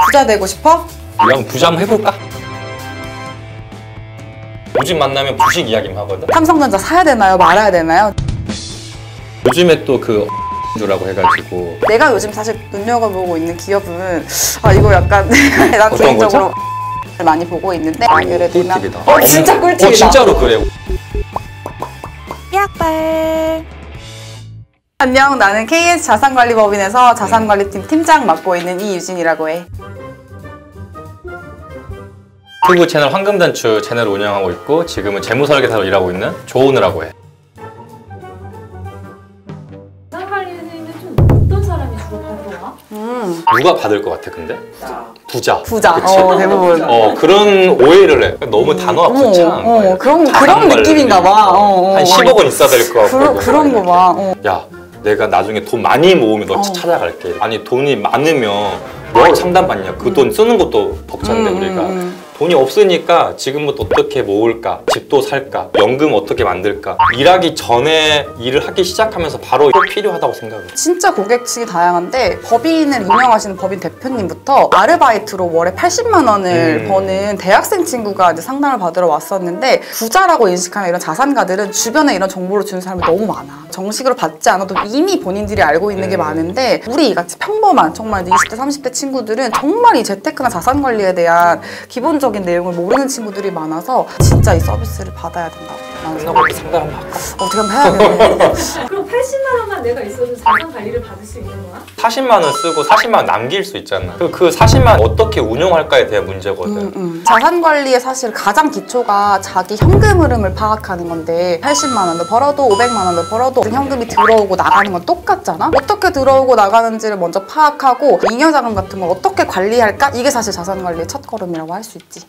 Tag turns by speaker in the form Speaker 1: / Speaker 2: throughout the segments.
Speaker 1: 부자 되고 싶어?
Speaker 2: 그냥 부자 한번 해볼까? 요즘 만나면 부식 이야기만 하거든?
Speaker 1: 삼성전자 사야 되나요? 말아야 되나요?
Speaker 2: 요즘에 또 그 주라고 해가지고
Speaker 1: 내가 요즘 사실 눈여겨보고 있는 기업은 이거 약간 난
Speaker 2: 어떤
Speaker 1: 개인적으로 많이 보고 있는데 예를 들면
Speaker 2: 꿀팁이다.
Speaker 1: 진짜 꿀팁이다.
Speaker 2: 진짜로 그래.
Speaker 1: 약발 안녕, 나는 KS 자산관리법인에서 자산관리팀 팀장 맡고 있는 이유진이라고 해.
Speaker 2: 유튜브 채널 황금단추 채널을 운영하고 있고 지금은 재무설계사로 일하고 있는 조은우라고 해.
Speaker 3: 자산관리는 좀 어떤 사람이 주로 받아와?
Speaker 2: 누가 받을 것 같아 근데? 부자.
Speaker 1: 그치? 대부분.
Speaker 2: 그런 오해를 해. 너무 단어가 거창한
Speaker 1: 그런 느낌인가 봐.
Speaker 2: 한 10억 원 있어야 될 것 같고.
Speaker 1: 그런 거 봐.
Speaker 2: 야, 내가 나중에 돈 많이 모으면 너 찾아갈게. 아니 돈이 많으면 뭐하러 상담받냐. 그 돈 쓰는 것도 벅찬데 우리가. 돈이 없으니까 지금부터 어떻게 모을까, 집도 살까, 연금 어떻게 만들까. 일하기 전에 일을 하기 시작하면서 바로 꼭 필요하다고 생각해.
Speaker 1: 진짜 고객층이 다양한데 법인을 운영하시는 법인 대표님부터 아르바이트로 월에 80만 원을 버는 대학생 친구가 이제 상담을 받으러 왔었는데 부자라고 인식하는 이런 자산가들은 주변에 이런 정보를 주는 사람이 너무 많아. 정식으로 받지 않아도 이미 본인들이 알고 있는 게 많은데 우리 같이 평범한 정말 20대, 30대 친구들은 정말 이 재테크나 자산 관리에 대한 기본적인 내용을 모르는 친구들이 많아서 진짜 이 서비스를 받아야 된다고 나는 생각해.
Speaker 2: 상담 한번 할까?
Speaker 1: 어떻게 한번 해야겠네.
Speaker 3: 그럼 80만 원만 내가 있어도 자산 관리를 받을 수 있는 거야?
Speaker 2: 40만 원 쓰고 40만 원 남길 수 있잖아. 그 40만 원 어떻게 운용할까에 대한 문제거든.
Speaker 1: 자산 관리의 사실 가장 기초가 자기 현금 흐름을 파악하는 건데 80만 원도 벌어도 500만 원도 벌어도 현금이 들어오고 나가는 건 똑같잖아? 어떻게 들어오고 나가는지를 먼저 파악하고 잉여자금 같은 걸 어떻게 관리할까? 이게 사실 자산 관리의 첫 걸음이라고 할 수 있지.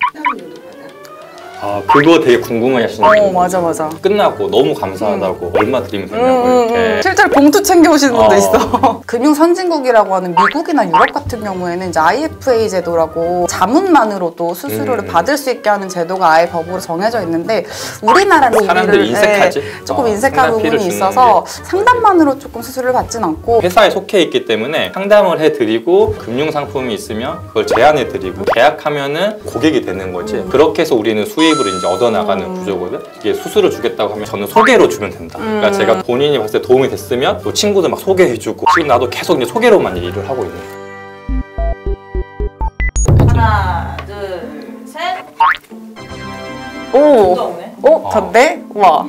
Speaker 2: 그거 되게 궁금해 하시는 분들.
Speaker 1: 맞아.
Speaker 2: 끝나고 너무 감사하다고 얼마 드리면 되냐고 이렇게.
Speaker 1: 실제로 봉투 챙겨오시는 분도 있어. 금융 선진국이라고 하는 미국이나 유럽 같은 경우에는 이제 IFA 제도라고 자문만으로도 수수료를 받을 수 있게 하는 제도가 아예 법으로 정해져 있는데 우리나라는
Speaker 2: 사람들이 인색하지?
Speaker 1: 조금 인색한 부분이 있어서 상담만으로 조금 수수료를 받진 않고
Speaker 2: 회사에 속해 있기 때문에 상담을 해드리고 금융상품이 있으면 그걸 제안해드리고 계약하면은 고객이 되는 거지. 그렇게 해서 우리는 수익을 이제 얻어나가는 구조거든. 이게 수수료 주겠다고 하면 저는 소개로 주면 된다. 그러니까 제가 본인이 봤을 때 도움이 됐으면 또 친구들 막 소개해주고 지금 나도 계속 이제 소개로만 일을 하고 있는 거야.
Speaker 4: 하나, 둘, 셋.
Speaker 1: 전데? 와.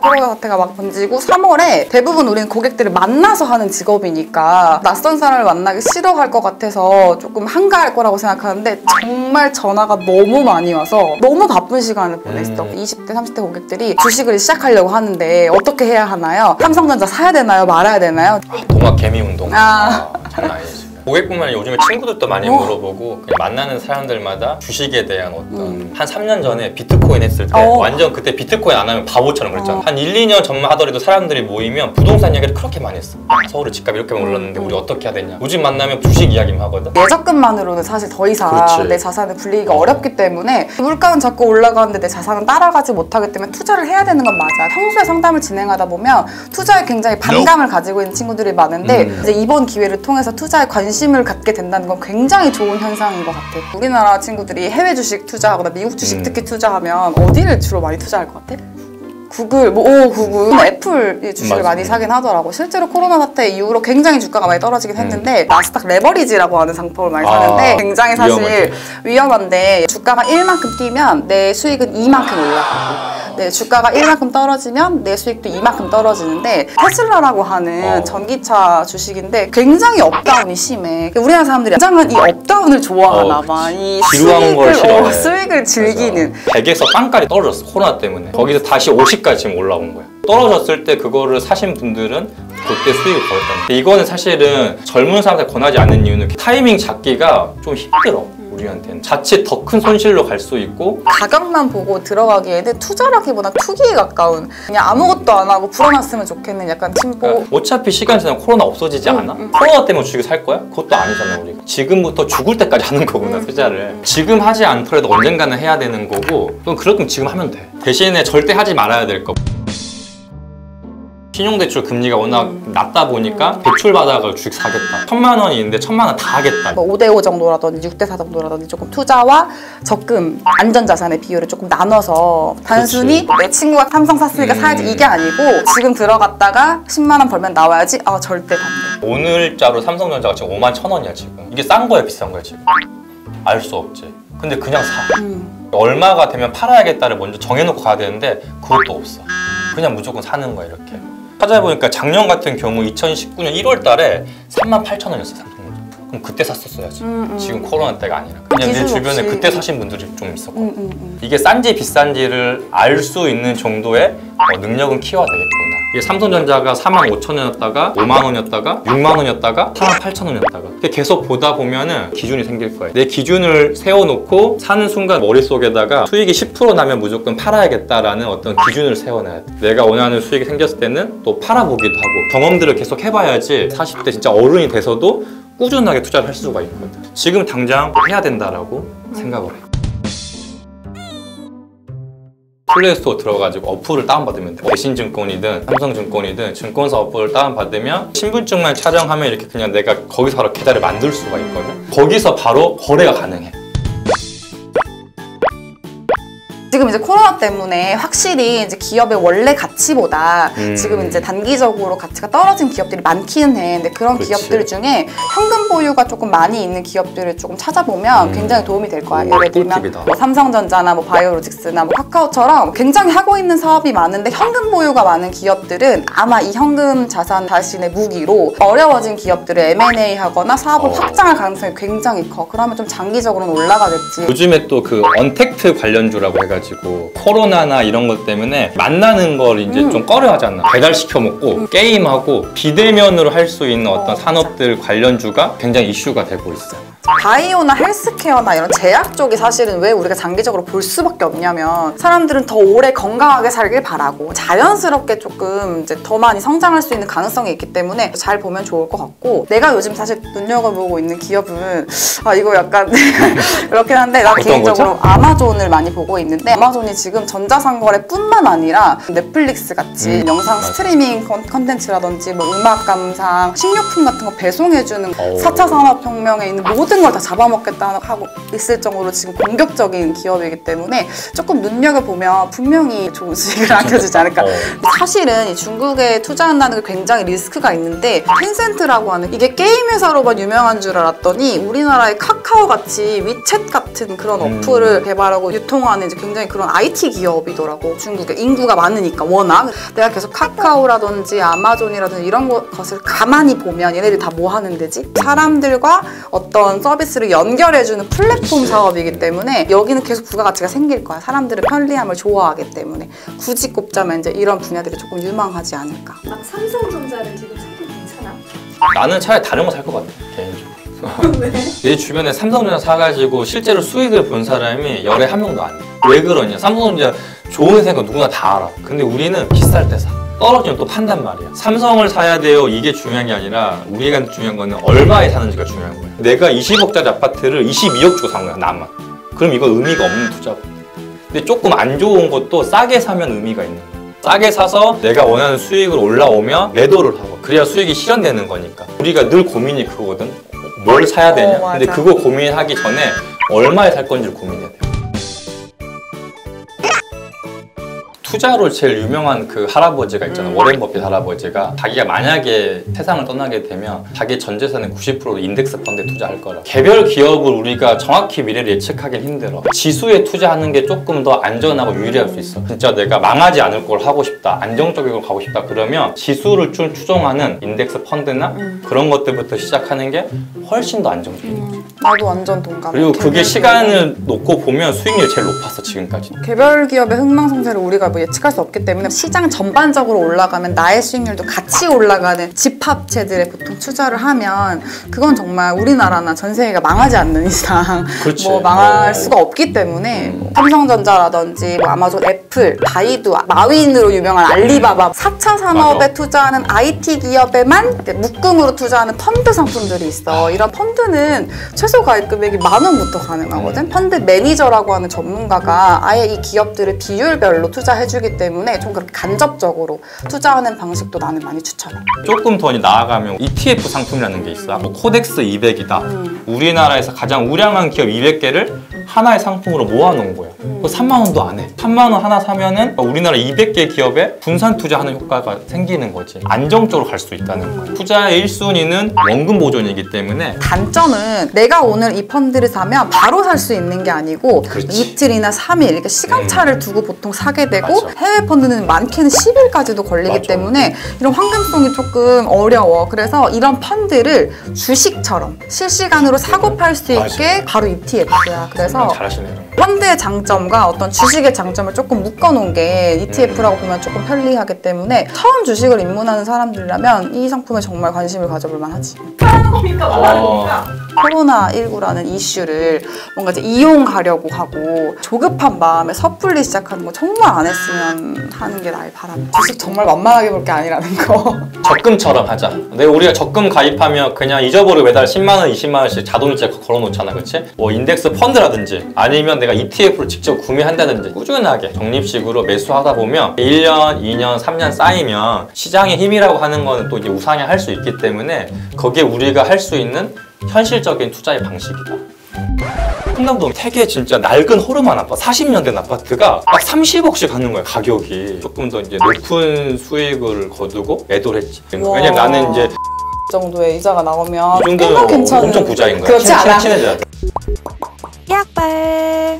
Speaker 1: 코로나 사태가 막 번지고 3월에 대부분 우리는 고객들을 만나서 하는 직업이니까 낯선 사람을 만나기 싫어할 것 같아서 조금 한가할 거라고 생각하는데 정말 전화가 너무 많이 와서 너무 바쁜 시간을 보냈어. 20대, 30대 고객들이 주식을 시작하려고 하는데 어떻게 해야 하나요? 삼성전자 사야 되나요? 말아야 되나요?
Speaker 2: 동학 개미 운동. 장난 아니지. 고객뿐만 아니라 요즘에 친구들도 많이 물어보고 그냥 만나는 사람들마다 주식에 대한 어떤 한 3년 전에 비트코인 했을 때 완전 그때 비트코인 안 하면 바보처럼 그랬잖아. 한 1, 2년 전만 하더라도 사람들이 모이면 부동산 이야기를 그렇게 많이 했어. 서울의 집값 이렇게 올랐는데 우리 어떻게 해야 되냐. 요즘 만나면 주식 이야기만 하거든.
Speaker 1: 예적금만으로는 사실 더 이상 내 자산을 불리기가 어렵기 때문에 물가는 자꾸 올라가는데 내 자산은 따라가지 못하기 때문에 투자를 해야 되는 건 맞아. 평소에 상담을 진행하다 보면 투자에 굉장히 반감을 가지고 있는 친구들이 많은데 이제 이번 기회를 통해서 투자에 관심을 갖게 된다는 건 굉장히 좋은 현상인 것 같아. 우리나라 친구들이 해외 주식 투자하거나 미국 주식 특히 투자하면 어디를 주로 많이 투자할 것 같아? 구글, 구글, 애플 주식을 많이 사긴 하더라고. 실제로 코로나 사태 이후로 굉장히 주가가 많이 떨어지긴 했는데 나스닥 레버리지라고 하는 상품을 많이 사는데 굉장히 사실 위험한데 주가가 1만큼 뛰면 내 수익은 2만큼 올라가고 네, 주가가 1만큼 떨어지면 내 수익도 2만큼 떨어지는데 테슬라라고 하는 전기차 주식인데 굉장히 업다운이 심해. 우리나라 사람들이 굉장히 이 업다운을 좋아하나 봐. 이 수익을 즐기는.
Speaker 2: 100에서 빵까지 떨어졌어. 코로나 때문에. 거기서 다시 50까지 지금 올라온 거야. 떨어졌을 때 그거를 사신 분들은 그때 수익을 벌었다는. 이거는 사실은 젊은 사람한테 권하지 않는 이유는 타이밍 잡기가 좀 힘들어. 우리한테는 자칫 더 큰 손실로 갈 수 있고
Speaker 1: 가격만 보고 들어가기에는 투자라기보다 투기에 가까운 그냥 아무것도 안 하고 불어났으면 좋겠는 약간 심보.
Speaker 2: 그러니까 어차피 시간 지나면 코로나 없어지지 않아? 코로나 때문에 주식을 살 거야? 그것도 아니잖아. 우리가 지금부터 죽을 때까지 하는 거구나. 투자를 지금 하지 않더라도 언젠가는 해야 되는 거고 그럼 그렇다면 지금 하면 돼. 대신에 절대 하지 말아야 될 거 신용대출 금리가 워낙 낮다 보니까 대출 받아가지고 주식 사겠다. 1,000만 원이 있는데 1,000만 원 다 하겠다.
Speaker 1: 뭐 5대5 정도라든지 6대4 정도라든지 조금 투자와 적금, 안전자산의 비율을 조금 나눠서 단순히 내 친구가 삼성 샀으니까 사야지 이게 아니고 지금 들어갔다가 10만 원 벌면 나와야지? 아 절대 반대.
Speaker 2: 오늘자로 삼성전자가 지금 51,000원이야 지금. 이게 싼 거야 비싼 거야 지금? 알 수 없지. 근데 그냥 사. 얼마가 되면 팔아야겠다를 먼저 정해놓고 가야 되는데 그것도 없어. 그냥 무조건 사는 거야 이렇게. 찾아보니까 작년 같은 경우 2019년 1월 달에 38,000원이었어 삼성전자. 그럼 그때 샀었어야지. 지금 코로나 때가 아니라. 그냥 내 주변에
Speaker 1: 없이.
Speaker 2: 그때 사신 분들이 좀 있었거든. 이게 싼지 비싼지를 알 수 있는 정도의 능력은 키워야 되겠구나. 이게 삼성전자가 45,000원이었다가 5만 원이었다가 6만 원이었다가 48,000원이었다가 근데 계속 보다 보면은 기준이 생길 거예요. 내 기준을 세워놓고 사는 순간 머릿속에다가 수익이 10% 나면 무조건 팔아야겠다라는 어떤 기준을 세워놔야 돼. 내가 원하는 수익이 생겼을 때는 또 팔아보기도 하고 경험들을 계속 해봐야지 40대 진짜 어른이 돼서도 꾸준하게 투자를 할 수가 있거든. 지금 당장 해야 된다라고 생각을 해. 플레이스토어 들어가지고 어플을 다운받으면 돼. 대신증권이든 삼성증권이든 증권사 어플을 다운받으면 신분증만 촬영하면 이렇게 그냥 내가 거기서 바로 계좌를 만들 수가 있거든. 거기서 바로 거래가 가능해.
Speaker 1: 지금 이제 코로나 때문에 확실히 이제 기업의 원래 가치보다 지금 이제 단기적으로 가치가 떨어진 기업들이 많기는 해. 근데 그런
Speaker 2: 그치.
Speaker 1: 기업들 중에 현금 보유가 조금 많이 있는 기업들을 조금 찾아보면 굉장히 도움이 될 거야. 예를 들면
Speaker 2: 꿀팁이다.
Speaker 1: 뭐 삼성전자나 뭐 바이오로직스나 뭐 카카오처럼 굉장히 하고 있는 사업이 많은데 현금 보유가 많은 기업들은 아마 이 현금 자산 자신의 무기로 어려워진 기업들을 M&A 하거나 사업을 확장할 가능성이 굉장히 커. 그러면 좀 장기적으로는 올라가겠지.
Speaker 2: 요즘에 또 그 언택트 관련주라고 해가지고 코로나나 이런 것 때문에 만나는 걸 이제 좀 꺼려하잖아. 배달시켜 먹고 게임하고 비대면으로 할 수 있는 어떤 산업들 관련주가 굉장히 이슈가 되고 있어.
Speaker 1: 바이오나 헬스케어나 이런 제약 쪽이 사실은 왜 우리가 장기적으로 볼 수밖에 없냐면 사람들은 더 오래 건강하게 살길 바라고 자연스럽게 조금 이제 더 많이 성장할 수 있는 가능성이 있기 때문에 잘 보면 좋을 것 같고 내가 요즘 사실 눈여겨보고 있는 기업은 이거 약간 그렇긴 한데 나 개인적으로 아마존을 많이 보고 있는데 아마존이 지금 전자상거래뿐만 아니라 넷플릭스 같이 영상 스트리밍 컨텐츠라든지 뭐 음악 감상, 식료품 같은 거 배송해주는 4차 산업혁명에 있는 모든 걸 다 잡아먹겠다 하고 있을 정도로 지금 공격적인 기업이기 때문에 조금 눈여겨보면 분명히 좋은 수익을 안겨주지 않을까. 사실은 이 중국에 투자한다는 게 굉장히 리스크가 있는데 텐센트라고 하는 이게 게임 회사로만 유명한 줄 알았더니 우리나라의 카카오 같이 위챗 같은 그런 어플을 개발하고 유통하는 이제 굉장히 그런 IT 기업이더라고. 중국에 인구가 많으니까 워낙. 내가 계속 카카오라든지 아마존이라든지 이런 것을 가만히 보면 얘네들이 다 뭐 하는 데지? 사람들과 어떤 서비스를 연결해주는 플랫폼 사업이기 때문에 여기는 계속 부가가치가 생길 거야. 사람들은 편리함을 좋아하기 때문에 굳이 꼽자면 이제 이런 분야들이 조금 유망하지 않을까.
Speaker 3: 삼성전자를 지금 사도 괜찮아?
Speaker 2: 나는 차라리 다른 거 살 것 같아 개인적으로. 내 주변에 삼성전자 사가지고 실제로 수익을 본 사람이 열에 한 명도 안 돼. 왜 그러냐? 삼성전자 좋은 생각 누구나 다 알아. 근데 우리는 비쌀 때 사. 떨어지면 또 판단 말이야. 삼성을 사야 돼요 이게 중요한 게 아니라 우리가 중요한 거는 얼마에 사는지가 중요한 거야. 내가 20억짜리 아파트를 22억 주고 산 거야 나만. 그럼 이건 의미가 없는 투자고. 근데 조금 안 좋은 것도 싸게 사면 의미가 있는 거야. 싸게 사서 내가 원하는 수익을 올라오면 매도를 하고 그래야 수익이 실현되는 거니까. 우리가 늘 고민이 그거거든. 뭘 사야 되냐? 근데 그거 고민하기 전에 얼마에 살 건지를 고민해야 돼. 투자로 제일 유명한 그 할아버지가 있잖아. 워렌 버핏 할아버지가 자기가 만약에 세상을 떠나게 되면 자기 전 재산의 90%를 인덱스 펀드에 투자할 거라. 개별 기업을 우리가 정확히 미래를 예측하기는 힘들어. 지수에 투자하는 게 조금 더 안전하고 유리할 수 있어. 진짜 내가 망하지 않을 걸 하고 싶다, 안정적인 걸 가고 싶다 그러면 지수를 좀 추종하는 인덱스 펀드나 그런 것들부터 시작하는 게 훨씬 더 안정적인 거지.
Speaker 1: 나도 완전 동감해.
Speaker 2: 그리고 그게 시간을 놓고 보면 수익률이 제일 높았어 지금까지.
Speaker 1: 개별 기업의 흥망성쇠를 우리가 뭐 예측할 수 없기 때문에 시장 전반적으로 올라가면 나의 수익률도 같이 올라가는 집합체들에 보통 투자를 하면 그건 정말 우리나라나 전 세계가 망하지 않는 이상
Speaker 2: 그렇지.
Speaker 1: 뭐 망할 수가 없기 때문에 뭐 삼성전자라든지 뭐 아마존, 애플, 바이두, 마윈으로 유명한 알리바바 4차 산업에 투자하는 IT 기업에만 묶음으로 투자하는 펀드 상품들이 있어. 이런 펀드는 최소 가입 금액이 10,000원부터 가능하거든. 펀드 매니저라고 하는 전문가가 아예 이 기업들을 비율별로 투자해 해주기 때문에 좀 그렇게 간접적으로 투자하는 방식도 나는 많이 추천해.
Speaker 2: 조금 더 나아가면 ETF 상품이라는 게 있어. 뭐 코덱스 200이다. 우리나라에서 가장 우량한 기업 200개를 하나의 상품으로 모아놓은 거야. 그거 3만 원도 안 해. 3만 원 하나 사면은 우리나라 200개 기업에 분산 투자하는 효과가 생기는 거지. 안정적으로 갈 수 있다는 거야. 투자의 1순위는 원금 보존이기 때문에.
Speaker 1: 단점은 내가 오늘 이 펀드를 사면 바로 살 수 있는 게 아니고
Speaker 2: 그렇지.
Speaker 1: 이틀이나 3일 이렇게 시간차를 두고 보통 사게 되고
Speaker 2: 맞아.
Speaker 1: 해외 펀드는 많게는 10일까지도 걸리기
Speaker 2: 맞아.
Speaker 1: 때문에 이런 환경성이 조금 어려워. 그래서 이런 펀드를 주식처럼 실시간으로 사고 팔 수 있게 바로 ETF야. 그래서
Speaker 2: 잘하시네. 이런 거.
Speaker 1: 펀드의 장점과 어떤 주식의 장점을 조금 묶어놓은 게 ETF라고 보면 조금 편리하기 때문에 처음 주식을 입문하는 사람들이라면 이 상품에 정말 관심을 가져볼 만하지.
Speaker 4: 하는 겁니까? 뭐 하는 겁니까?
Speaker 1: 코로나19라는 이슈를 뭔가 이제 이용하려고 하고 조급한 마음에 섣불리 시작하는 거 정말 안 했으면 하는 게 나의 바람. 주식 정말 만만하게 볼 게 아니라는 거.
Speaker 2: 적금처럼 하자. 우리가 적금 가입하면 그냥 잊어버리고 매달 10만 원, 20만 원씩 자동이체 걸어놓잖아, 그렇지? 뭐 인덱스 펀드라든지 아니면 내가 ETF를 직접 구매한다든지 꾸준하게 적립식으로 매수하다 보면 1년, 2년, 3년 쌓이면 시장의 힘이라고 하는 거는 또 이제 우상향할 수 있기 때문에 거기에 우리가 할 수 있는 현실적인 투자의 방식이다. 한남동 되게 진짜 낡은 호르만 아파트, 40년 된 아파트가 막 30억씩 하는 거야, 가격이. 조금 더 이제 높은 수익을 거두고 매도를 했지. 왜냐면 나는 이제
Speaker 1: 정도의 이자가 나오면
Speaker 2: 이
Speaker 1: 꽤나
Speaker 2: 정도면
Speaker 1: 괜찮은.
Speaker 2: 엄청 부자인 거야.
Speaker 1: 그렇지 않아?
Speaker 2: 친해져야 돼.
Speaker 5: 약발